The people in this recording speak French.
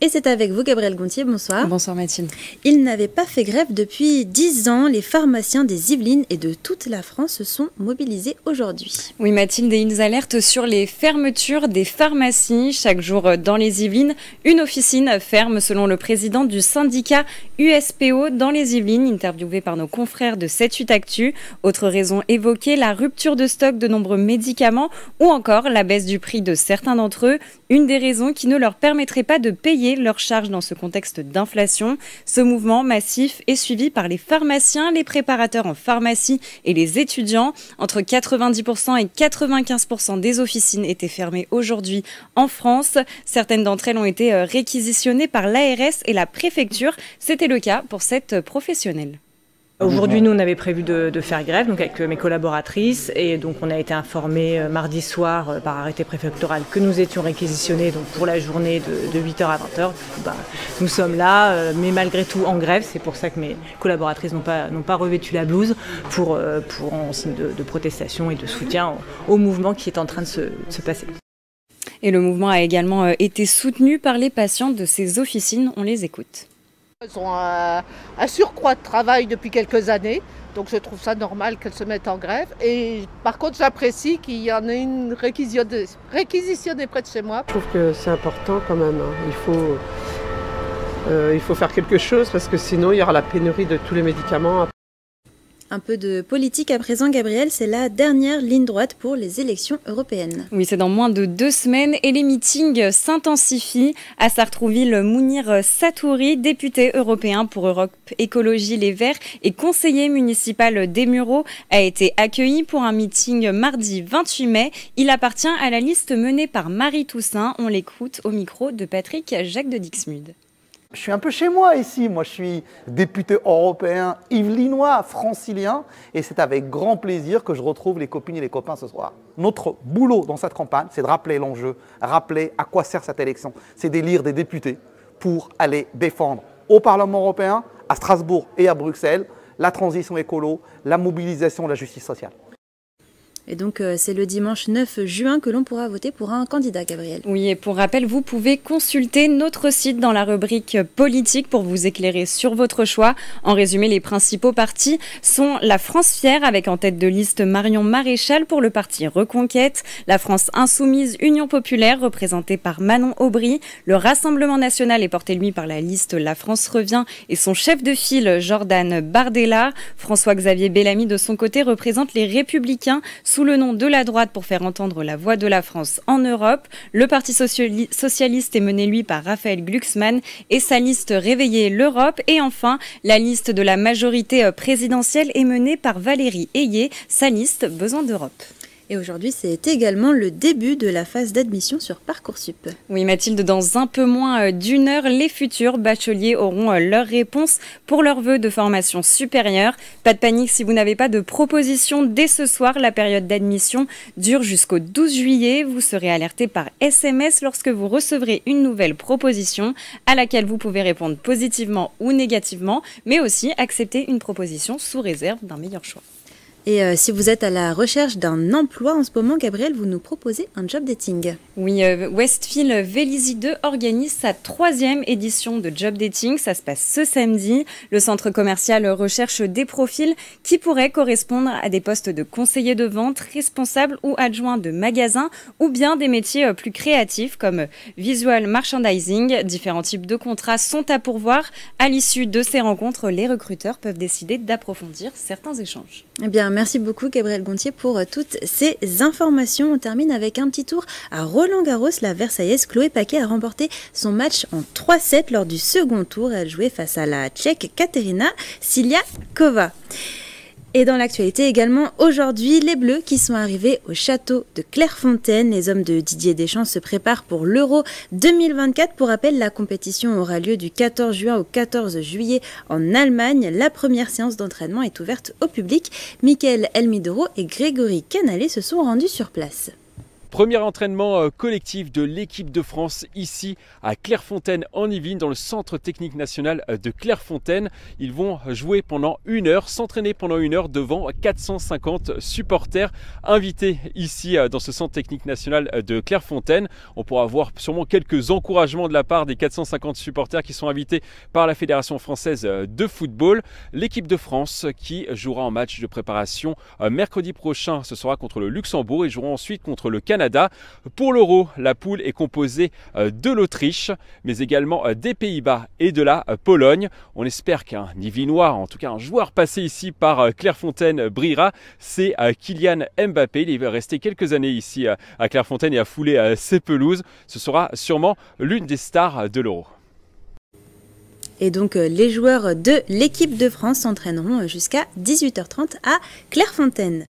Et c'est avec vous, Gabrielle Gontier, bonsoir. Bonsoir Mathilde. Ils n'avaient pas fait grève depuis 10 ans. Les pharmaciens des Yvelines et de toute la France se sont mobilisés aujourd'hui. Oui Mathilde, et ils alertent sur les fermetures des pharmacies. Chaque jour dans les Yvelines, une officine ferme selon le président du syndicat USPO dans les Yvelines, interviewé par nos confrères de 7-8 Actu. Autre raison évoquée, la rupture de stock de nombreux médicaments ou encore la baisse du prix de certains d'entre eux. Une des raisons qui ne leur permettrait pas de payer leurs charges dans ce contexte d'inflation. Ce mouvement massif est suivi par les pharmaciens, les préparateurs en pharmacie et les étudiants. Entre 90% et 95% des officines étaient fermées aujourd'hui en France. Certaines d'entre elles ont été réquisitionnées par l'ARS et la préfecture. C'était le cas pour cette professionnelle. Aujourd'hui, nous, on avait prévu de faire grève donc avec mes collaboratrices et donc on a été informés mardi soir par arrêté préfectoral que nous étions réquisitionnés donc pour la journée de 8h à 20h. Nous sommes là, mais malgré tout en grève. C'est pour ça que mes collaboratrices n'ont pas revêtu la blouse pour en signe de protestation et de soutien au mouvement qui est en train de se passer. Et le mouvement a également été soutenu par les patients de ces officines. On les écoute. Elles ont un surcroît de travail depuis quelques années, donc je trouve ça normal qu'elles se mettent en grève. Et par contre, j'apprécie qu'il y en ait une réquisitionnée près de chez moi. Je trouve que c'est important quand même. Il faut faire quelque chose parce que sinon il y aura la pénurie de tous les médicaments. Un peu de politique à présent, Gabrielle, c'est la dernière ligne droite pour les élections européennes. Oui, c'est dans moins de 2 semaines et les meetings s'intensifient. À Sartrouville, Mounir Satouri, député européen pour Europe Écologie Les Verts et conseiller municipal des Mureaux, a été accueilli pour un meeting mardi 28 mai. Il appartient à la liste menée par Marie Toussaint. On l'écoute au micro de Patrick Jacques de Dixmude. Je suis un peu chez moi ici. Moi, je suis député européen yvelinois, francilien. Et c'est avec grand plaisir que je retrouve les copines et les copains ce soir. Notre boulot dans cette campagne, c'est de rappeler l'enjeu, rappeler à quoi sert cette élection. C'est d'élire des députés pour aller défendre au Parlement européen, à Strasbourg et à Bruxelles, la transition écolo, la mobilisation de la justice sociale. Et donc, c'est le dimanche 9 juin que l'on pourra voter pour un candidat, Gabrielle. Oui, et pour rappel, vous pouvez consulter notre site dans la rubrique politique pour vous éclairer sur votre choix. En résumé, les principaux partis sont la France Fière, avec en tête de liste Marion Maréchal pour le parti Reconquête, la France Insoumise Union Populaire, représentée par Manon Aubry, le Rassemblement National est porté, lui, par la liste La France Revient et son chef de file, Jordan Bardella. François-Xavier Bellamy, de son côté, représente les Républicains, sous le nom de la droite pour faire entendre la voix de la France en Europe. Le Parti socialiste est mené, lui, par Raphaël Glucksmann et sa liste Réveiller l'Europe. Et enfin, la liste de la majorité présidentielle est menée par Valérie Ayé, sa liste Besoin d'Europe. Et aujourd'hui, c'est également le début de la phase d'admission sur Parcoursup. Oui Mathilde, dans un peu moins d'une heure, les futurs bacheliers auront leur réponse pour leurs vœux de formation supérieure. Pas de panique si vous n'avez pas de proposition dès ce soir. La période d'admission dure jusqu'au 12 juillet. Vous serez alerté par SMS lorsque vous recevrez une nouvelle proposition à laquelle vous pouvez répondre positivement ou négativement, mais aussi accepter une proposition sous réserve d'un meilleur choix. Et si vous êtes à la recherche d'un emploi en ce moment, Gabrielle, vous nous proposez un job dating. Oui, Westfield Vélizy 2 organise sa 3e édition de job dating. Ça se passe ce samedi. Le centre commercial recherche des profils qui pourraient correspondre à des postes de conseiller de vente, responsable ou adjoint de magasin, ou bien des métiers plus créatifs comme visual merchandising. Différents types de contrats sont à pourvoir. À l'issue de ces rencontres, les recruteurs peuvent décider d'approfondir certains échanges. Eh bien, merci beaucoup Gabrielle Gontier pour toutes ces informations. On termine avec un petit tour à Roland-Garros. La Versaillaise Chloé Paquet a remporté son match en 3-7 lors du second tour. Elle jouait face à la Tchèque Katerina Siliakova. Et dans l'actualité également, aujourd'hui, les Bleus qui sont arrivés au château de Clairefontaine. Les hommes de Didier Deschamps se préparent pour l'Euro 2024. Pour rappel, la compétition aura lieu du 14 juin au 14 juillet en Allemagne. La première séance d'entraînement est ouverte au public. Mickaël Elmidoro et Grégory Canalé se sont rendus sur place. Premier entraînement collectif de l'équipe de France ici à Clairefontaine en Yvelines, dans le centre technique national de Clairefontaine. Ils vont jouer pendant 1 heure, s'entraîner pendant 1 heure devant 450 supporters invités ici dans ce centre technique national de Clairefontaine. On pourra avoir sûrement quelques encouragements de la part des 450 supporters qui sont invités par la Fédération française de football. L'équipe de France qui jouera en match de préparation mercredi prochain, ce sera contre le Luxembourg et jouera ensuite contre le Canada. Pour l'Euro, la poule est composée de l'Autriche, mais également des Pays-Bas et de la Pologne. On espère qu'un Yvelinois, en tout cas un joueur passé ici par Clairefontaine, brillera. C'est Kylian Mbappé. Il est resté quelques années ici à Clairefontaine et a foulé ses pelouses. Ce sera sûrement l'une des stars de l'Euro. Et donc les joueurs de l'équipe de France s'entraîneront jusqu'à 18h30 à Clairefontaine.